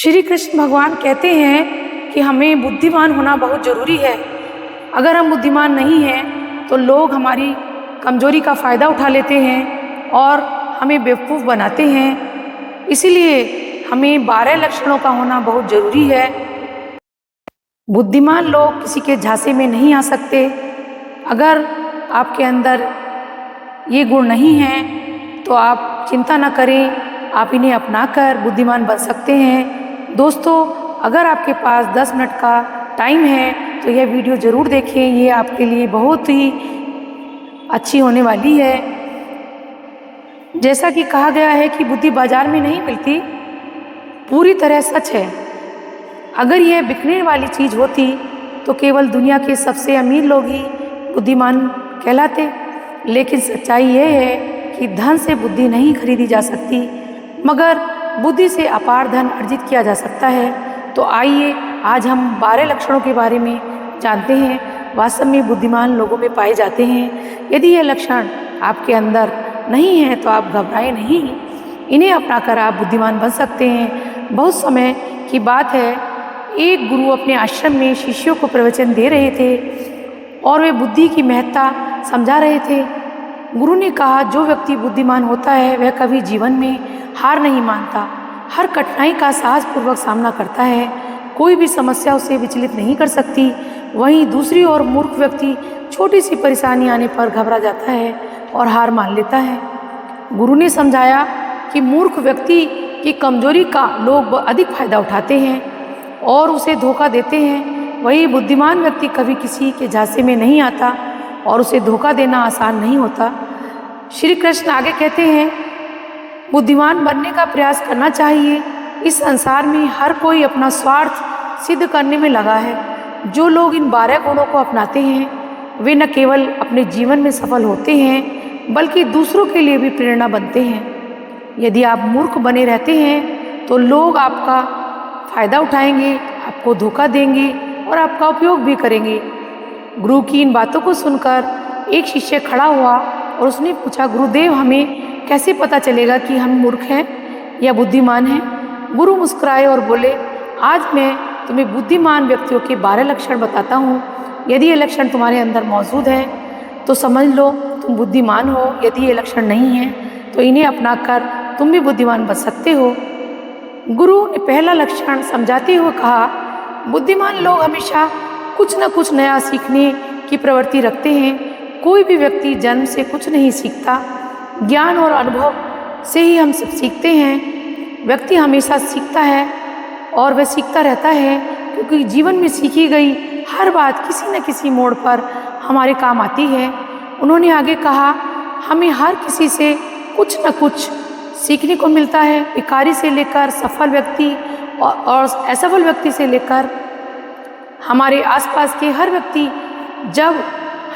श्री कृष्ण भगवान कहते हैं कि हमें बुद्धिमान होना बहुत ज़रूरी है। अगर हम बुद्धिमान नहीं हैं तो लोग हमारी कमज़ोरी का फ़ायदा उठा लेते हैं और हमें बेवकूफ़ बनाते हैं। इसीलिए हमें 12 लक्षणों का होना बहुत ज़रूरी है। बुद्धिमान लोग किसी के झांसे में नहीं आ सकते। अगर आपके अंदर ये गुण नहीं हैं तो आप चिंता न करें, आप इन्हें अपनाकर बुद्धिमान बन सकते हैं। दोस्तों, अगर आपके पास 10 मिनट का टाइम है तो यह वीडियो ज़रूर देखें, ये आपके लिए बहुत ही अच्छी होने वाली है। जैसा कि कहा गया है कि बुद्धि बाजार में नहीं मिलती, पूरी तरह सच है। अगर यह बिकने वाली चीज़ होती तो केवल दुनिया के सबसे अमीर लोग ही बुद्धिमान कहलाते। लेकिन सच्चाई यह है कि धन से बुद्धि नहीं खरीदी जा सकती, मगर बुद्धि से अपार धन अर्जित किया जा सकता है। तो आइए आज हम 12 लक्षणों के बारे में जानते हैं, वास्तव में बुद्धिमान लोगों में पाए जाते हैं। यदि ये लक्षण आपके अंदर नहीं है तो आप घबराएं नहीं, इन्हें अपनाकर आप बुद्धिमान बन सकते हैं। बहुत समय की बात है, एक गुरु अपने आश्रम में शिष्यों को प्रवचन दे रहे थे और वे बुद्धि की महत्ता समझा रहे थे। गुरु ने कहा, जो व्यक्ति बुद्धिमान होता है वह कभी जीवन में हार नहीं मानता, हर कठिनाई का साहसपूर्वक सामना करता है, कोई भी समस्या उसे विचलित नहीं कर सकती। वहीं दूसरी ओर मूर्ख व्यक्ति छोटी सी परेशानी आने पर घबरा जाता है और हार मान लेता है। गुरु ने समझाया कि मूर्ख व्यक्ति की कमजोरी का लोग अधिक फायदा उठाते हैं और उसे धोखा देते हैं। वही बुद्धिमान व्यक्ति कभी किसी के झांसे में नहीं आता और उसे धोखा देना आसान नहीं होता। श्री कृष्ण आगे कहते हैं, बुद्धिमान बनने का प्रयास करना चाहिए। इस संसार में हर कोई अपना स्वार्थ सिद्ध करने में लगा है। जो लोग इन 12 गुणों को अपनाते हैं वे न केवल अपने जीवन में सफल होते हैं बल्कि दूसरों के लिए भी प्रेरणा बनते हैं। यदि आप मूर्ख बने रहते हैं तो लोग आपका फ़ायदा उठाएंगे, आपको धोखा देंगे और आपका उपयोग भी करेंगे। गुरु की इन बातों को सुनकर एक शिष्य खड़ा हुआ और उसने पूछा, गुरुदेव, हमें कैसे पता चलेगा कि हम मूर्ख हैं या बुद्धिमान हैं? गुरु मुस्कुराए और बोले, आज मैं तुम्हें बुद्धिमान व्यक्तियों के 12 लक्षण बताता हूँ। यदि ये लक्षण तुम्हारे अंदर मौजूद हैं तो समझ लो तुम बुद्धिमान हो। यदि ये लक्षण नहीं हैं तो इन्हें अपनाकर तुम भी बुद्धिमान बन सकते हो। गुरु ने पहला लक्षण समझाते हुए कहा, बुद्धिमान लोग हमेशा कुछ न कुछ नया सीखने की प्रवृत्ति रखते हैं। कोई भी व्यक्ति जन्म से कुछ नहीं सीखता, ज्ञान और अनुभव से ही हम सब सीखते हैं। व्यक्ति हमेशा सीखता है और वह सीखता रहता है क्योंकि जीवन में सीखी गई हर बात किसी न किसी मोड़ पर हमारे काम आती है। उन्होंने आगे कहा, हमें हर किसी से कुछ न कुछ सीखने को मिलता है। भिखारी से लेकर सफल व्यक्ति और असफल व्यक्ति से लेकर हमारे आसपास के हर व्यक्ति, जब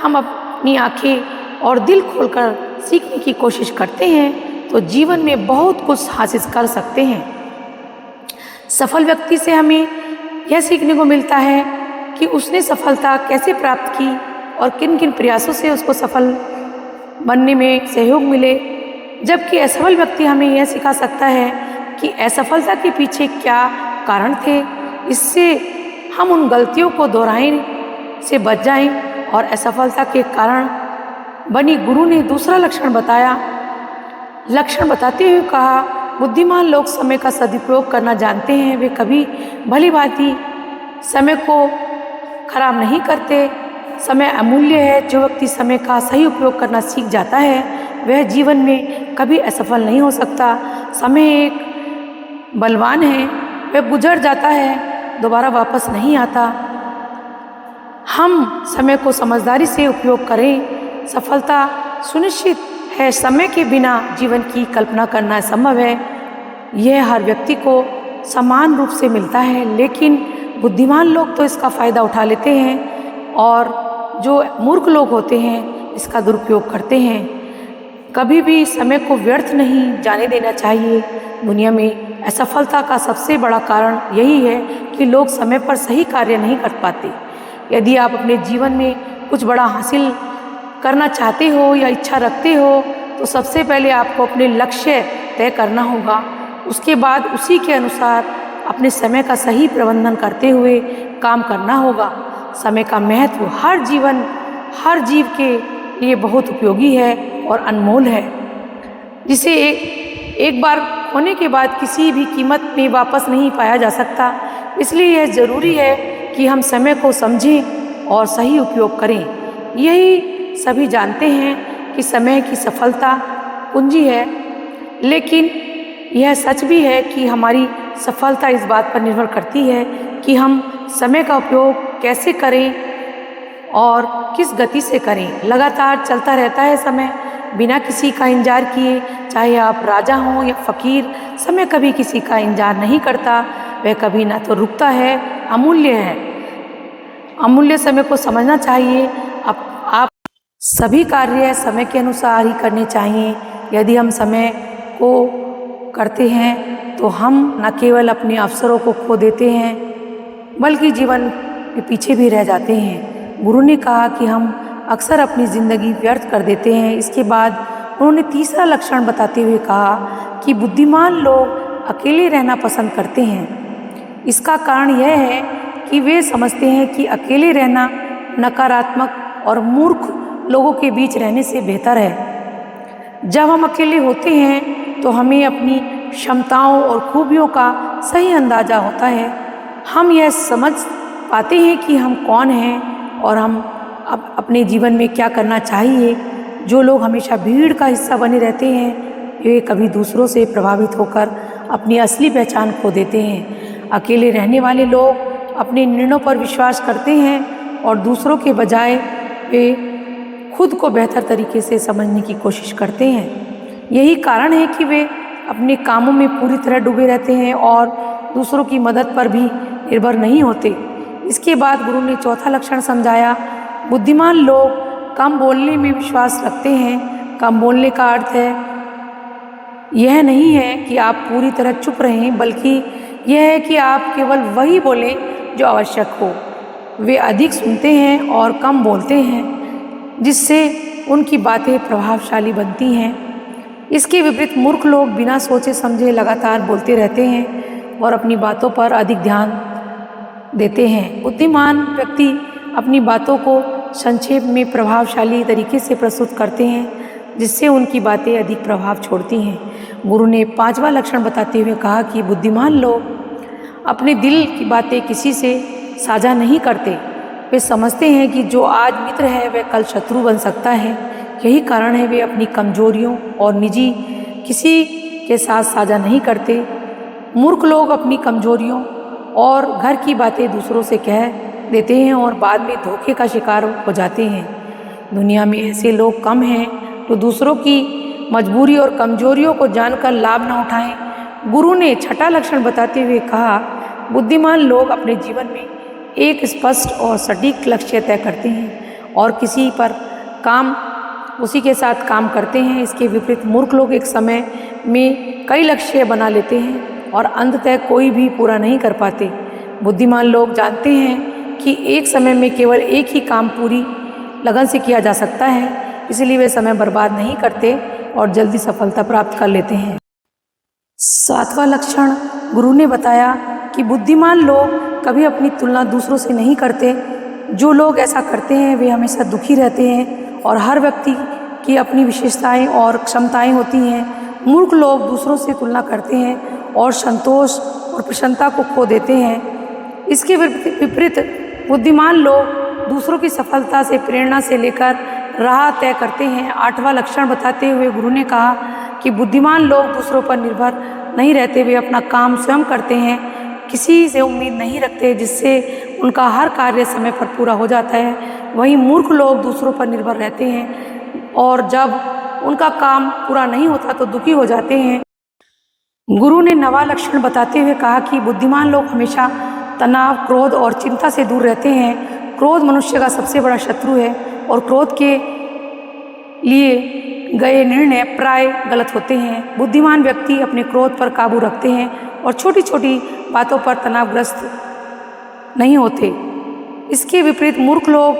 हम अपनी आंखें और दिल खोलकर सीखने की कोशिश करते हैं तो जीवन में बहुत कुछ हासिल कर सकते हैं। सफल व्यक्ति से हमें यह सीखने को मिलता है कि उसने सफलता कैसे प्राप्त की और किन किन प्रयासों से उसको सफल बनने में सहयोग मिले। जबकि असफल व्यक्ति हमें यह सिखा सकता है कि असफलता के पीछे क्या कारण थे, इससे हम उन गलतियों को दोहराने से बच जाएं और असफलता के कारण बनी। गुरु ने दूसरा लक्षण बताते हुए कहा, बुद्धिमान लोग समय का सदुपयोग करना जानते हैं। वे कभी भली भांति समय को खराब नहीं करते। समय अमूल्य है। जो व्यक्ति समय का सही उपयोग करना सीख जाता है वह जीवन में कभी असफल नहीं हो सकता। समय एक बलवान है, वह गुजर जाता है, दोबारा वापस नहीं आता। हम समय को समझदारी से उपयोग करें, सफलता सुनिश्चित है। समय के बिना जीवन की कल्पना करना असंभव है। यह हर व्यक्ति को समान रूप से मिलता है, लेकिन बुद्धिमान लोग तो इसका फ़ायदा उठा लेते हैं और जो मूर्ख लोग होते हैं इसका दुरुपयोग करते हैं। कभी भी समय को व्यर्थ नहीं जाने देना चाहिए। दुनिया में असफलता का सबसे बड़ा कारण यही है कि लोग समय पर सही कार्य नहीं कर पाते। यदि आप अपने जीवन में कुछ बड़ा हासिल करना चाहते हो या इच्छा रखते हो तो सबसे पहले आपको अपने लक्ष्य तय करना होगा। उसके बाद उसी के अनुसार अपने समय का सही प्रबंधन करते हुए काम करना होगा। समय का महत्व हर जीव के लिए बहुत उपयोगी है और अनमोल है, जिसे एक बार खोने के बाद किसी भी कीमत में वापस नहीं पाया जा सकता। इसलिए यह ज़रूरी है कि हम समय को समझें और सही उपयोग करें। यही सभी जानते हैं कि समय की सफलता कुंजी है, लेकिन यह सच भी है कि हमारी सफलता इस बात पर निर्भर करती है कि हम समय का उपयोग कैसे करें और किस गति से करें। लगातार चलता रहता है समय, बिना किसी का इंतजार किए, चाहे आप राजा हों या फकीर। समय कभी किसी का इंतजार नहीं करता, वह कभी ना तो रुकता है, अमूल्य है। अमूल्य समय को समझना चाहिए। आप सभी कार्य समय के अनुसार ही करने चाहिए। यदि हम समय को करते हैं तो हम न केवल अपने अवसरों को खो देते हैं, बल्कि जीवन के पीछे भी रह जाते हैं। गुरु ने कहा कि हम अक्सर अपनी ज़िंदगी व्यर्थ कर देते हैं। इसके बाद उन्होंने तीसरा लक्षण बताते हुए कहा कि बुद्धिमान लोग अकेले रहना पसंद करते हैं। इसका कारण यह है कि वे समझते हैं कि अकेले रहना नकारात्मक और मूर्ख लोगों के बीच रहने से बेहतर है। जब हम अकेले होते हैं तो हमें अपनी क्षमताओं और खूबियों का सही अंदाज़ा होता है। हम यह समझ पाते हैं कि हम कौन हैं और हम अपने जीवन में क्या करना चाहिए। जो लोग हमेशा भीड़ का हिस्सा बने रहते हैं, वे कभी दूसरों से प्रभावित होकर अपनी असली पहचान खो देते हैं। अकेले रहने वाले लोग अपने निर्णयों पर विश्वास करते हैं और दूसरों के बजाय वे खुद को बेहतर तरीके से समझने की कोशिश करते हैं। यही कारण है कि वे अपने कामों में पूरी तरह डूबे रहते हैं और दूसरों की मदद पर भी निर्भर नहीं होते। इसके बाद गुरु ने चौथा लक्षण समझाया। बुद्धिमान लोग कम बोलने में विश्वास रखते हैं। कम बोलने का अर्थ है यह नहीं है कि आप पूरी तरह चुप रहें, बल्कि यह है कि आप केवल वही बोलें जो आवश्यक हो। वे अधिक सुनते हैं और कम बोलते हैं, जिससे उनकी बातें प्रभावशाली बनती हैं। इसके विपरीत मूर्ख लोग बिना सोचे समझे लगातार बोलते रहते हैं और अपनी बातों पर अधिक ध्यान देते हैं। बुद्धिमान व्यक्ति अपनी बातों को संक्षेप में प्रभावशाली तरीके से प्रस्तुत करते हैं, जिससे उनकी बातें अधिक प्रभाव छोड़ती हैं। गुरु ने पांचवा लक्षण बताते हुए कहा कि बुद्धिमान लोग अपने दिल की बातें किसी से साझा नहीं करते। वे समझते हैं कि जो आज मित्र है वह कल शत्रु बन सकता है। यही कारण है वे अपनी कमजोरियों और निजी किसी के साथ साझा नहीं करते। मूर्ख लोग अपनी कमजोरियों और घर की बातें दूसरों से कह देते हैं और बाद में धोखे का शिकार हो जाते हैं। दुनिया में ऐसे लोग कम हैं जो दूसरों की मजबूरी और कमजोरियों को जानकर लाभ न उठाएं। गुरु ने छठा लक्षण बताते हुए कहा, बुद्धिमान लोग अपने जीवन में एक स्पष्ट और सटीक लक्ष्य तय करते हैं और उसी के साथ काम करते हैं। इसके विपरीत मूर्ख लोग एक समय में कई लक्ष्य बना लेते हैं और अंततः कोई भी पूरा नहीं कर पाते। बुद्धिमान लोग जानते हैं कि एक समय में केवल एक ही काम पूरी लगन से किया जा सकता है, इसलिए वे समय बर्बाद नहीं करते और जल्दी सफलता प्राप्त कर लेते हैं। सातवां लक्षण गुरु ने बताया कि बुद्धिमान लोग कभी अपनी तुलना दूसरों से नहीं करते। जो लोग ऐसा करते हैं वे हमेशा दुखी रहते हैं और हर व्यक्ति की अपनी विशेषताएं और क्षमताएं होती हैं। मूर्ख लोग दूसरों से तुलना करते हैं और संतोष और प्रसन्नता को खो देते हैं। इसके विपरीत बुद्धिमान लोग दूसरों की सफलता से प्रेरणा से लेकर राह तय करते हैं। आठवां लक्षण बताते हुए गुरु ने कहा कि बुद्धिमान लोग दूसरों पर निर्भर नहीं रहते, वे अपना काम स्वयं करते हैं, किसी से उम्मीद नहीं रखते, जिससे उनका हर कार्य समय पर पूरा हो जाता है। वहीं मूर्ख लोग दूसरों पर निर्भर रहते हैं और जब उनका काम पूरा नहीं होता तो दुखी हो जाते हैं। गुरु ने नवां लक्षण बताते हुए कहा कि बुद्धिमान लोग हमेशा तनाव, क्रोध और चिंता से दूर रहते हैं। क्रोध मनुष्य का सबसे बड़ा शत्रु है और क्रोध के लिए गए निर्णय प्राय गलत होते हैं। बुद्धिमान व्यक्ति अपने क्रोध पर काबू रखते हैं और छोटी छोटी बातों पर तनावग्रस्त नहीं होते। इसके विपरीत मूर्ख लोग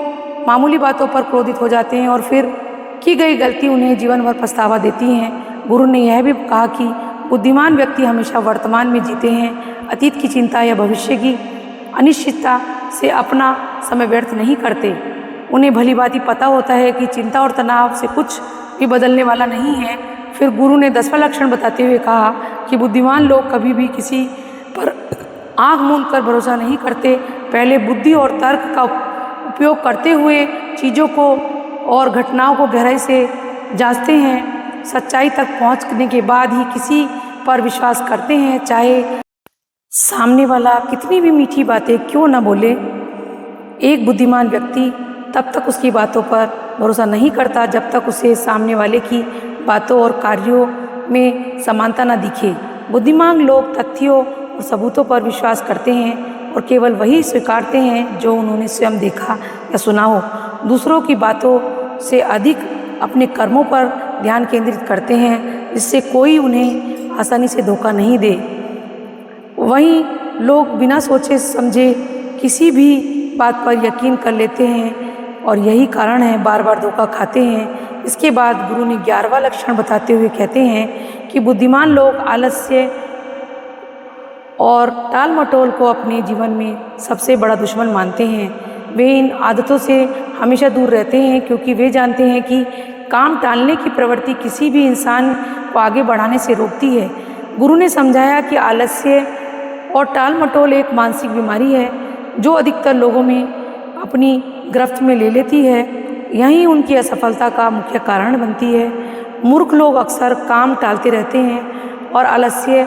मामूली बातों पर क्रोधित हो जाते हैं और फिर की गई गलती उन्हें जीवन भर पछतावा देती हैं। गुरु ने यह भी कहा कि बुद्धिमान व्यक्ति हमेशा वर्तमान में जीते हैं, अतीत की चिंता या भविष्य की अनिश्चितता से अपना समय व्यर्थ नहीं करते। उन्हें भली भांति पता होता है कि चिंता और तनाव से कुछ भी बदलने वाला नहीं है। फिर गुरु ने 10वां लक्षण बताते हुए कहा कि बुद्धिमान लोग कभी भी किसी पर आँख मूंद कर भरोसा नहीं करते। पहले बुद्धि और तर्क का उपयोग करते हुए चीज़ों को और घटनाओं को गहराई से जांचते हैं। सच्चाई तक पहुंचने के बाद ही किसी पर विश्वास करते हैं, चाहे सामने वाला कितनी भी मीठी बातें क्यों न बोले। एक बुद्धिमान व्यक्ति तब तक उसकी बातों पर भरोसा नहीं करता जब तक उसे सामने वाले की बातों और कार्यों में समानता न दिखे। बुद्धिमान लोग तथ्यों और सबूतों पर विश्वास करते हैं और केवल वही स्वीकारते हैं जो उन्होंने स्वयं देखा या सुना हो। दूसरों की बातों से अधिक अपने कर्मों पर ध्यान केंद्रित करते हैं, जिससे कोई उन्हें आसानी से धोखा नहीं दे। वहीं लोग बिना सोचे समझे किसी भी बात पर यकीन कर लेते हैं और यही कारण है बार बार धोखा खाते हैं। इसके बाद गुरु ने 11वां लक्षण बताते हुए कहते हैं कि बुद्धिमान लोग आलस्य और टाल मटोल को अपने जीवन में सबसे बड़ा दुश्मन मानते हैं। वे इन आदतों से हमेशा दूर रहते हैं क्योंकि वे जानते हैं कि काम टालने की प्रवृत्ति किसी भी इंसान को आगे बढ़ाने से रोकती है। गुरु ने समझाया कि आलस्य और टाल मटोल एक मानसिक बीमारी है जो अधिकतर लोगों में अपनी गिरफ्त में ले लेती है। यही उनकी असफलता का मुख्य कारण बनती है। मूर्ख लोग अक्सर काम टालते रहते हैं और आलस्य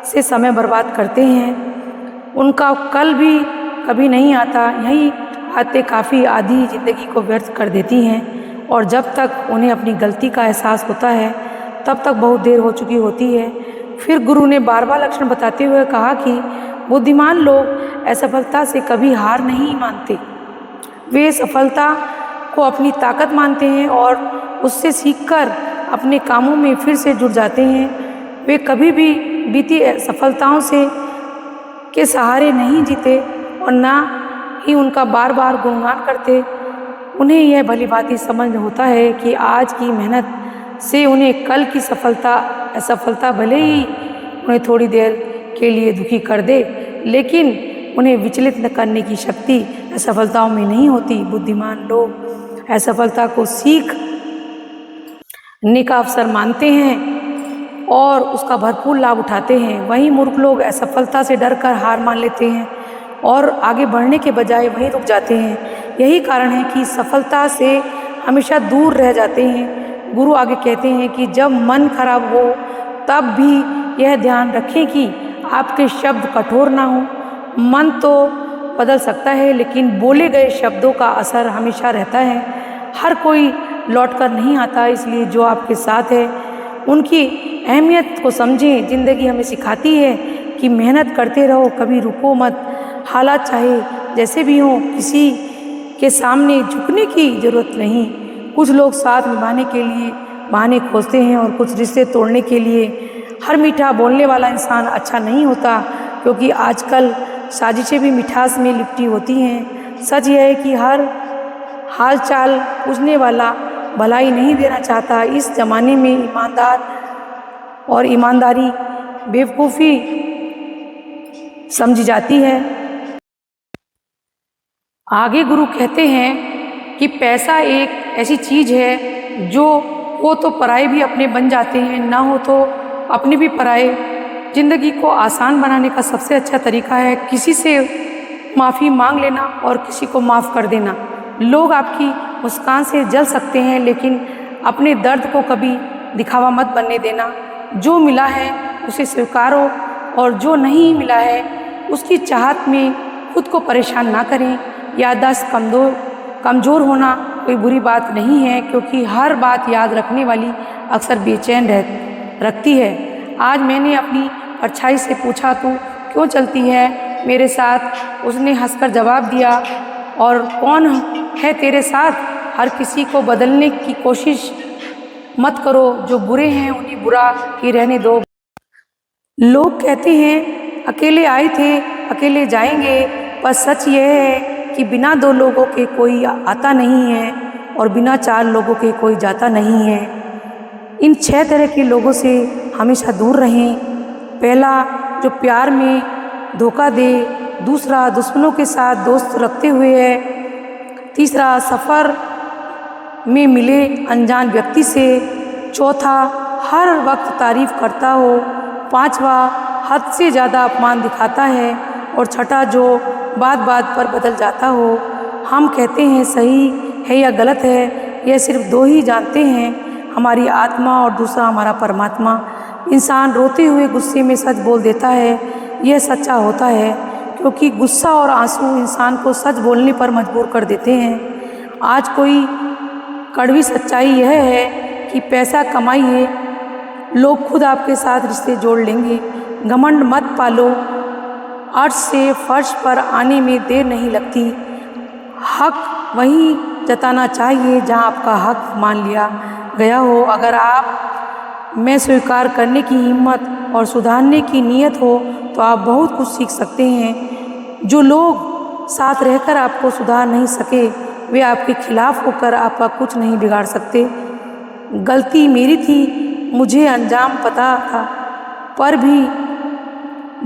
से समय बर्बाद करते हैं। उनका कल भी कभी नहीं आता। यही आदतें काफ़ी आधी जिंदगी को व्यर्थ कर देती हैं और जब तक उन्हें अपनी गलती का एहसास होता है तब तक बहुत देर हो चुकी होती है। फिर गुरु ने 12वां लक्षण बताते हुए कहा कि बुद्धिमान लोग असफलता से कभी हार नहीं मानते। वे सफलता को अपनी ताकत मानते हैं और उससे सीखकर अपने कामों में फिर से जुट जाते हैं। वे कभी भी बीती सफलताओं से के सहारे नहीं जीते और ना ही उनका बार बार गुणगान करते। उन्हें यह भली भांति समझ होता है कि आज की मेहनत से उन्हें कल की असफलता भले ही उन्हें थोड़ी देर के लिए दुखी कर दे, लेकिन उन्हें विचलित न करने की शक्ति असफलताओं में नहीं होती। बुद्धिमान लोग असफलता को सीखने का अवसर मानते हैं और उसका भरपूर लाभ उठाते हैं। वहीं मूर्ख लोग असफलता से डरकर हार मान लेते हैं और आगे बढ़ने के बजाय वहीं रुक जाते हैं। यही कारण है कि सफलता से हमेशा दूर रह जाते हैं। गुरु आगे कहते हैं कि जब मन खराब हो तब भी यह ध्यान रखें कि आपके शब्द कठोर ना हो। मन तो बदल सकता है लेकिन बोले गए शब्दों का असर हमेशा रहता है। हर कोई लौट कर नहीं आता, इसलिए जो आपके साथ है उनकी अहमियत को समझें। ज़िंदगी हमें सिखाती है कि मेहनत करते रहो, कभी रुको मत। हालात चाहे जैसे भी हों, किसी के सामने झुकने की ज़रूरत नहीं। कुछ लोग साथ निभाने के लिए बहाने खोजते हैं और कुछ रिश्ते तोड़ने के लिए। हर मीठा बोलने वाला इंसान अच्छा नहीं होता, क्योंकि आजकल साजिशें भी मिठास में लिपटी होती हैं। सच यह है कि हर हाल चाल पूछने वाला भलाई नहीं देना चाहता। इस ज़माने में ईमानदारी बेवकूफ़ी समझी जाती है। आगे गुरु कहते हैं कि पैसा एक ऐसी चीज़ है जो हो तो पराए भी अपने बन जाते हैं, ना हो तो अपने भी पराए। ज़िंदगी को आसान बनाने का सबसे अच्छा तरीका है किसी से माफ़ी मांग लेना और किसी को माफ़ कर देना। लोग आपकी मुस्कान से जल सकते हैं, लेकिन अपने दर्द को कभी दिखावा मत बनने देना। जो मिला है उसे स्वीकारो और जो नहीं मिला है उसकी चाहत में खुद को परेशान ना करें। याददाश्त कमज़ोर होना कोई बुरी बात नहीं है, क्योंकि हर बात याद रखने वाली अक्सर बेचैन रखती है। आज मैंने अपनी परछाई से पूछा, तू क्यों चलती है मेरे साथ? उसने हंसकर जवाब दिया, और कौन है तेरे साथ? हर किसी को बदलने की कोशिश मत करो, जो बुरे हैं उन्हें बुरा ही रहने दो। लोग कहते हैं अकेले आए थे अकेले जाएंगे, पर सच यह है कि बिना दो लोगों के कोई आता नहीं है और बिना चार लोगों के कोई जाता नहीं है। इन 6 तरह के लोगों से हमेशा दूर रहें। पहला, जो प्यार में धोखा दे। दूसरा, दुश्मनों के साथ दोस्त रखते हुए है। तीसरा, सफ़र में मिले अनजान व्यक्ति से। चौथा, हर वक्त तारीफ करता हो। पांचवा, हद से ज़्यादा अपमान दिखाता है। और छठा, जो बात बात पर बदल जाता हो। हम कहते हैं सही है या गलत है, यह सिर्फ दो ही जानते हैं, हमारी आत्मा और दूसरा हमारा परमात्मा। इंसान रोते हुए गुस्से में सच बोल देता है, यह सच्चा होता है, क्योंकि गुस्सा और आंसू इंसान को सच बोलने पर मजबूर कर देते हैं। आज कोई कड़वी सच्चाई यह है कि पैसा कमाइए, लोग खुद आपके साथ रिश्ते जोड़ लेंगे। घमंड मत पालो, अर्श से फर्श पर आने में देर नहीं लगती। हक वहीं जताना चाहिए जहां आपका हक मान लिया गया हो। अगर आप में स्वीकार करने की हिम्मत और सुधारने की नीयत हो तो आप बहुत कुछ सीख सकते हैं। जो लोग साथ रहकर आपको सुधार नहीं सके, वे आपके खिलाफ होकर आपका कुछ नहीं बिगाड़ सकते। गलती मेरी थी, मुझे अंजाम पता था, पर भी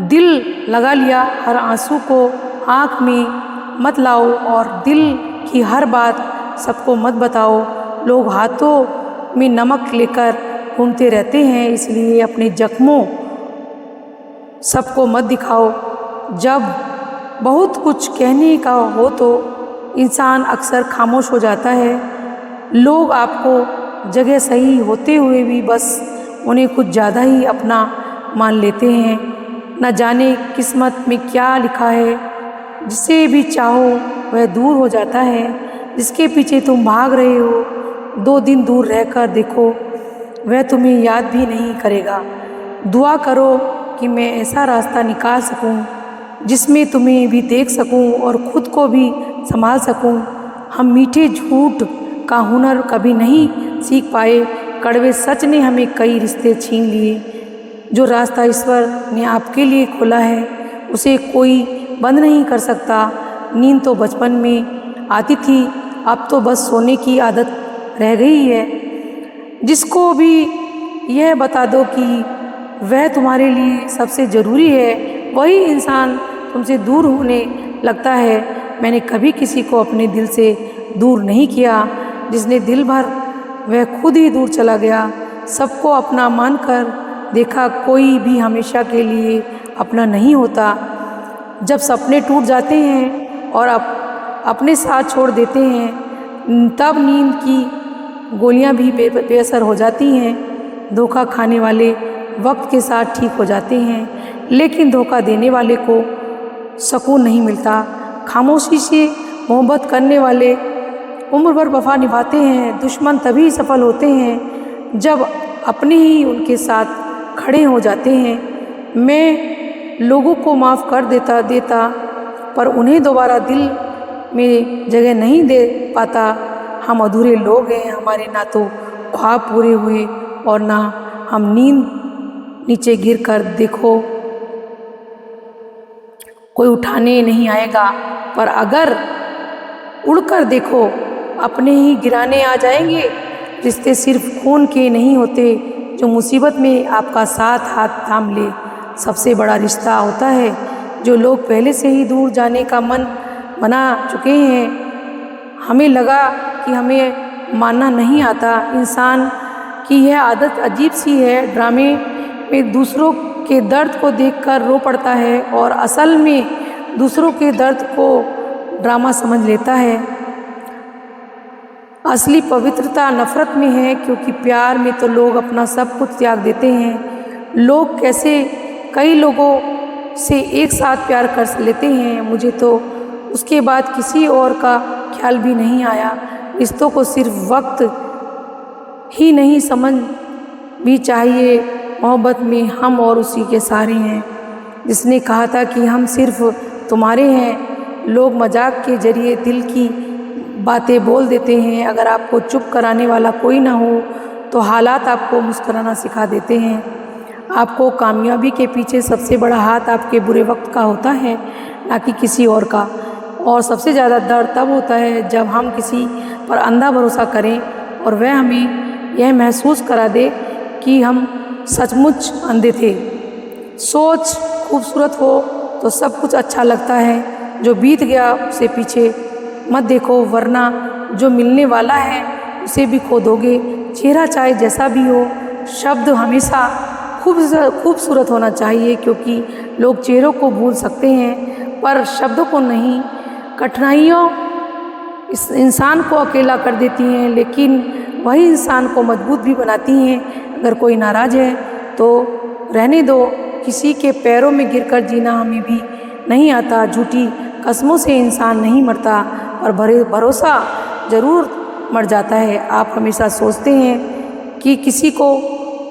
दिल लगा लिया। हर आंसू को आँख में मत लाओ और दिल की हर बात सबको मत बताओ। लोग हाथों में नमक लेकर घूमते रहते हैं, इसलिए अपने जख्मों सबको मत दिखाओ। जब बहुत कुछ कहने का हो तो इंसान अक्सर खामोश हो जाता है। लोग आपको जगह सही होते हुए भी बस उन्हें कुछ ज़्यादा ही अपना मान लेते हैं। न जाने किस्मत में क्या लिखा है, जिसे भी चाहो वह दूर हो जाता है। जिसके पीछे तुम भाग रहे हो, 2 दिन दूर रहकर देखो, वह तुम्हें याद भी नहीं करेगा। दुआ करो कि मैं ऐसा रास्ता निकाल सकूं जिसमें तुम्हें भी देख सकूं और खुद को भी संभाल सकूं। हम मीठे झूठ का हुनर कभी नहीं सीख पाए। कड़वे सच ने हमें कई रिश्ते छीन लिए। जो रास्ता ईश्वर ने आपके लिए खोला है, उसे कोई बंद नहीं कर सकता। नींद तो बचपन में आती थी, अब तो बस सोने की आदत रह गई है। जिसको भी यह बता दो कि वह तुम्हारे लिए सबसे ज़रूरी है, वही इंसान तुमसे दूर होने लगता है। मैंने कभी किसी को अपने दिल से दूर नहीं किया। जिसने दिल भर, वह खुद ही दूर चला गया। सबको अपना मानकर देखा, कोई भी हमेशा के लिए अपना नहीं होता। जब सपने टूट जाते हैं और अपने साथ छोड़ देते हैं, तब नींद की गोलियां भी बेअसर हो जाती हैं। धोखा खाने वाले वक्त के साथ ठीक हो जाते हैं, लेकिन धोखा देने वाले को सुकून नहीं मिलता। खामोशी से मोहब्बत करने वाले उम्र भर वफा निभाते हैं। दुश्मन तभी सफल होते हैं जब अपने ही उनके साथ खड़े हो जाते हैं। मैं लोगों को माफ़ कर देता पर उन्हें दोबारा दिल में जगह नहीं दे पाता। हम अधूरे लोग हैं, हमारे ना तो ख्वाब पूरे हुए और ना हम नींद नीचे गिर कर देखो कोई उठाने नहीं आएगा। पर अगर उड़कर देखो, अपने ही गिराने आ जाएंगे। रिश्ते सिर्फ खून के नहीं होते, जो मुसीबत में आपका साथ हाथ थाम ले। सबसे बड़ा रिश्ता होता है जो लोग पहले से ही दूर जाने का मन बना चुके हैं। हमें लगा कि हमें मानना नहीं आता। इंसान की यह आदत अजीब सी है, ड्रामे में दूसरों के दर्द को देखकर रो पड़ता है और असल में दूसरों के दर्द को ड्रामा समझ लेता है। असली पवित्रता नफ़रत में है, क्योंकि प्यार में तो लोग अपना सब कुछ त्याग देते हैं। लोग कैसे कई लोगों से एक साथ प्यार कर लेते हैं, मुझे तो उसके बाद किसी और का ख्याल भी नहीं आया। रिश्तों को सिर्फ वक्त ही नहीं, समझ भी चाहिए। मोहब्बत में हम और उसी के सारे हैं। जिसने कहा था कि हम सिर्फ तुम्हारे हैं। लोग मजाक के जरिए दिल की बातें बोल देते हैं। अगर आपको चुप कराने वाला कोई ना हो तो हालात आपको मुस्कुराना सिखा देते हैं। आपको कामयाबी के पीछे सबसे बड़ा हाथ आपके बुरे वक्त का होता है, ना कि किसी और का। और सबसे ज़्यादा दर्द तब होता है जब हम किसी पर अंधा भरोसा करें और वह हमें यह महसूस करा दे कि हम सचमुच अंधे थे। सोच खूबसूरत हो तो सब कुछ अच्छा लगता है, जो बीत गया उसे पीछे मत देखो, वरना जो मिलने वाला है उसे भी खो दोगे। चेहरा चाहे जैसा भी हो, शब्द हमेशा खूबसूरत होना चाहिए, क्योंकि लोग चेहरों को भूल सकते हैं पर शब्दों को नहीं। कठिनाइयों इस इंसान को अकेला कर देती हैं, लेकिन वही इंसान को मजबूत भी बनाती हैं। अगर कोई नाराज़ है तो रहने दो, किसी के पैरों में गिरकर जीना हमें भी नहीं आता। झूठी कस्मों से इंसान नहीं मरता, पर भरोसा ज़रूर मर जाता है। आप हमेशा सोचते हैं कि किसी को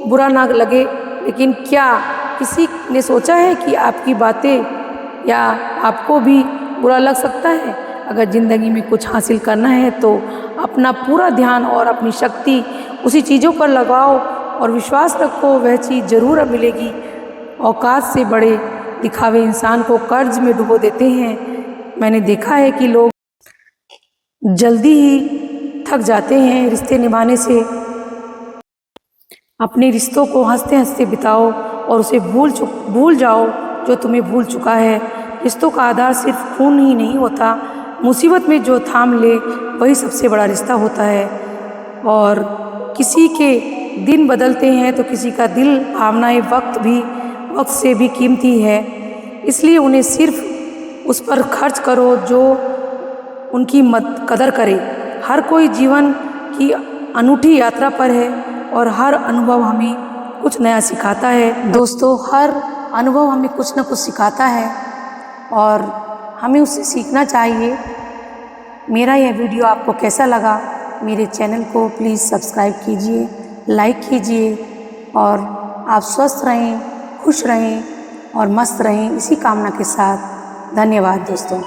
बुरा ना लगे, लेकिन क्या किसी ने सोचा है कि आपकी बातें या आपको भी बुरा लग सकता है? अगर ज़िंदगी में कुछ हासिल करना है तो अपना पूरा ध्यान और अपनी शक्ति उसी चीज़ों पर लगाओ और विश्वास रखो, वह चीज़ ज़रूर मिलेगी। औकात से बड़े दिखावे इंसान को कर्ज में डुबो देते हैं। मैंने देखा है कि लोग जल्दी ही थक जाते हैं रिश्ते निभाने से। अपने रिश्तों को हंसते हंसते बिताओ और उसे भूल जाओ जो तुम्हें भूल चुका है। रिश्तों का आधार सिर्फ खून ही नहीं होता, मुसीबत में जो थाम ले वही सबसे बड़ा रिश्ता होता है। और किसी के दिन बदलते हैं तो किसी का दिल। भावनाएं वक्त से भी कीमती है, इसलिए उन्हें सिर्फ उस पर खर्च करो जो उनकी कदर करे। हर कोई जीवन की अनूठी यात्रा पर है और हर अनुभव हमें कुछ नया सिखाता है। दोस्तों, हर अनुभव हमें कुछ न कुछ सिखाता है और हमें उससे सीखना चाहिए। मेरा यह वीडियो आपको कैसा लगा? मेरे चैनल को प्लीज़ सब्सक्राइब कीजिए, लाइक कीजिए और आप स्वस्थ रहें, खुश रहें और मस्त रहें, इसी कामना के साथ धन्यवाद दोस्तों।